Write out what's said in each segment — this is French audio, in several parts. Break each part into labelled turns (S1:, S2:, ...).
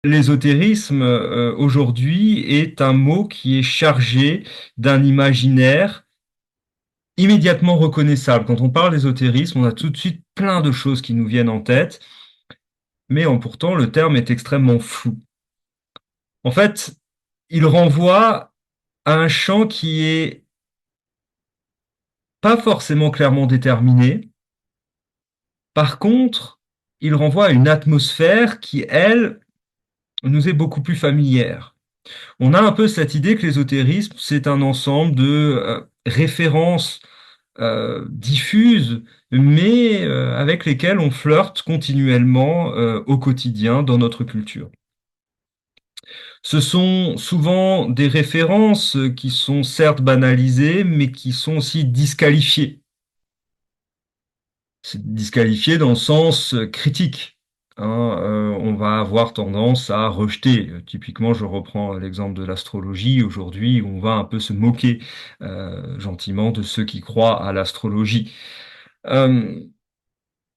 S1: L'ésotérisme, aujourd'hui, est un mot qui est chargé d'un imaginaire immédiatement reconnaissable. Quand on parle d'ésotérisme, on a tout de suite plein de choses qui nous viennent en tête, mais pourtant le terme est extrêmement flou. En fait, il renvoie à un champ qui est pas forcément clairement déterminé. Par contre, il renvoie à une atmosphère qui, elle, nous est beaucoup plus familière. On a un peu cette idée que l'ésotérisme, c'est un ensemble de références diffuses, mais avec lesquelles on flirte continuellement au quotidien dans notre culture. Ce sont souvent des références qui sont certes banalisées, mais qui sont aussi disqualifiées. C'est disqualifié dans le sens critique. Hein, on va avoir tendance à rejeter. Typiquement, je reprends l'exemple de l'astrologie aujourd'hui, où on va un peu se moquer gentiment de ceux qui croient à l'astrologie. Euh,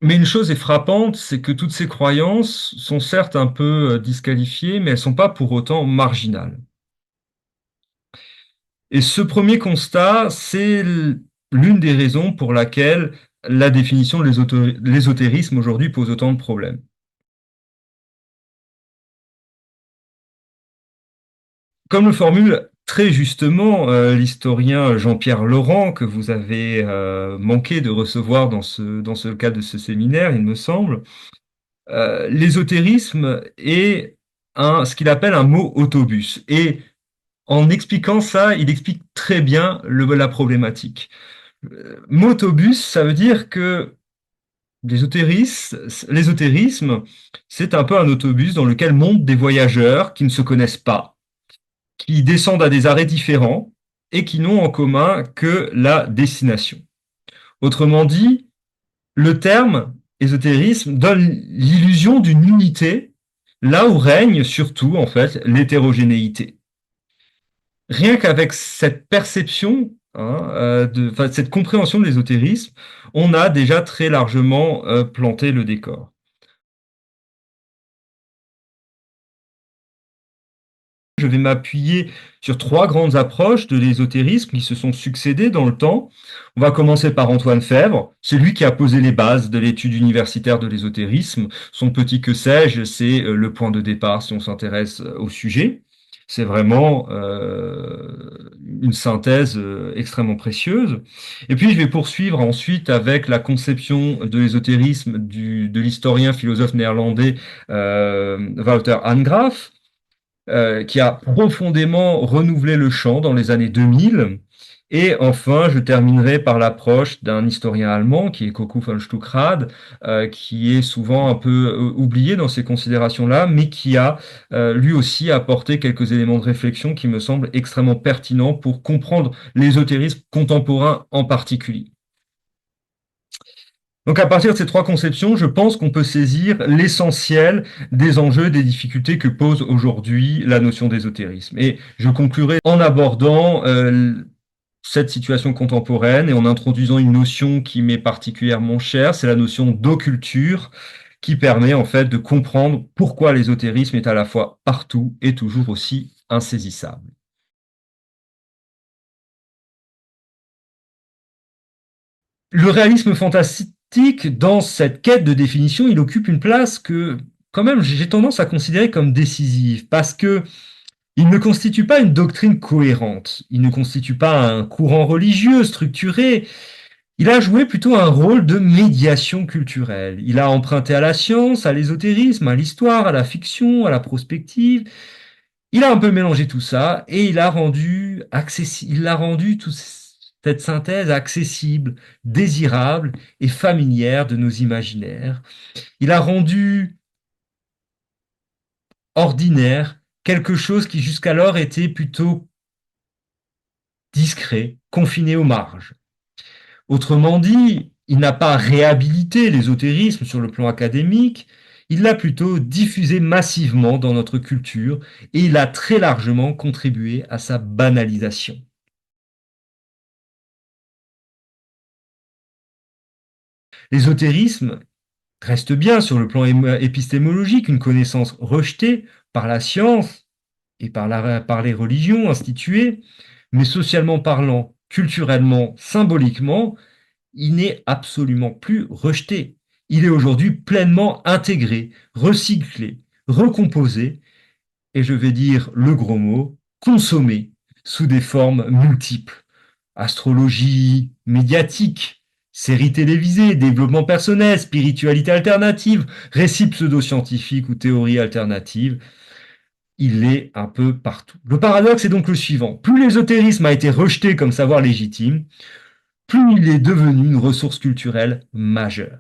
S1: mais une chose est frappante, c'est que toutes ces croyances sont certes un peu disqualifiées, mais elles sont pas pour autant marginales. Et ce premier constat, c'est l'une des raisons pour laquelle la définition de l'ésotérisme aujourd'hui pose autant de problèmes. Comme le formule très justement l'historien Jean-Pierre Laurent, que vous avez manqué de recevoir dans ce cadre de ce séminaire, il me semble, l'ésotérisme est ce qu'il appelle un mot autobus. Et en expliquant ça, il explique très bien la problématique. Motobus, ça veut dire que l'ésotérisme, c'est un peu un autobus dans lequel montent des voyageurs qui ne se connaissent pas, qui descendent à des arrêts différents et qui n'ont en commun que la destination. Autrement dit, le terme ésotérisme donne l'illusion d'une unité là où règne surtout en fait l'hétérogénéité. Rien qu'avec cette perception, cette compréhension de l'ésotérisme, on a déjà très largement planté le décor. Je vais m'appuyer sur trois grandes approches de l'ésotérisme qui se sont succédées dans le temps. On va commencer par Antoine Fèvre, c'est lui qui a posé les bases de l'étude universitaire de l'ésotérisme. Son petit que sais-je, c'est le point de départ si on s'intéresse au sujet. C'est vraiment une synthèse extrêmement précieuse. Et puis je vais poursuivre ensuite avec la conception de l'ésotérisme de l'historien philosophe néerlandais Wouter Hanegraaff, qui a profondément renouvelé le champ dans les années 2000. Et enfin, je terminerai par l'approche d'un historien allemand qui est Koku von Stuckrad, qui est souvent un peu oublié dans ces considérations-là, mais qui a lui aussi apporté quelques éléments de réflexion qui me semblent extrêmement pertinents pour comprendre l'ésotérisme contemporain en particulier. Donc à partir de ces trois conceptions, je pense qu'on peut saisir l'essentiel des enjeux, des difficultés que pose aujourd'hui la notion d'ésotérisme. Et je conclurai en abordant cette situation contemporaine et en introduisant une notion qui m'est particulièrement chère, c'est la notion d'occulture, qui permet en fait de comprendre pourquoi l'ésotérisme est à la fois partout et toujours aussi insaisissable. Le réalisme fantastique, dans cette quête de définition, il occupe une place que, quand même, j'ai tendance à considérer comme décisive, parce que il ne constitue pas une doctrine cohérente, il ne constitue pas un courant religieux structuré, il a joué plutôt un rôle de médiation culturelle. Il a emprunté à la science, à l'ésotérisme, à l'histoire, à la fiction, à la prospective. Il a un peu mélangé tout ça et il a rendu accessible, il a rendu toute cette synthèse accessible, désirable et familière de nos imaginaires. Il a rendu ordinaire quelque chose qui jusqu'alors était plutôt discret, confiné aux marges. Autrement dit, il n'a pas réhabilité l'ésotérisme sur le plan académique, il l'a plutôt diffusé massivement dans notre culture et il a très largement contribué à sa banalisation. L'ésotérisme reste bien sur le plan épistémologique une connaissance rejetée, par la science et par les religions instituées, mais socialement parlant, culturellement, symboliquement, il n'est absolument plus rejeté. Il est aujourd'hui pleinement intégré, recyclé, recomposé, et je vais dire le gros mot, consommé sous des formes multiples. Astrologie médiatique, séries télévisées, développement personnel, spiritualité alternative, récits pseudo-scientifiques ou théories alternatives, il est un peu partout. Le paradoxe est donc le suivant. Plus l'ésotérisme a été rejeté comme savoir légitime, plus il est devenu une ressource culturelle majeure.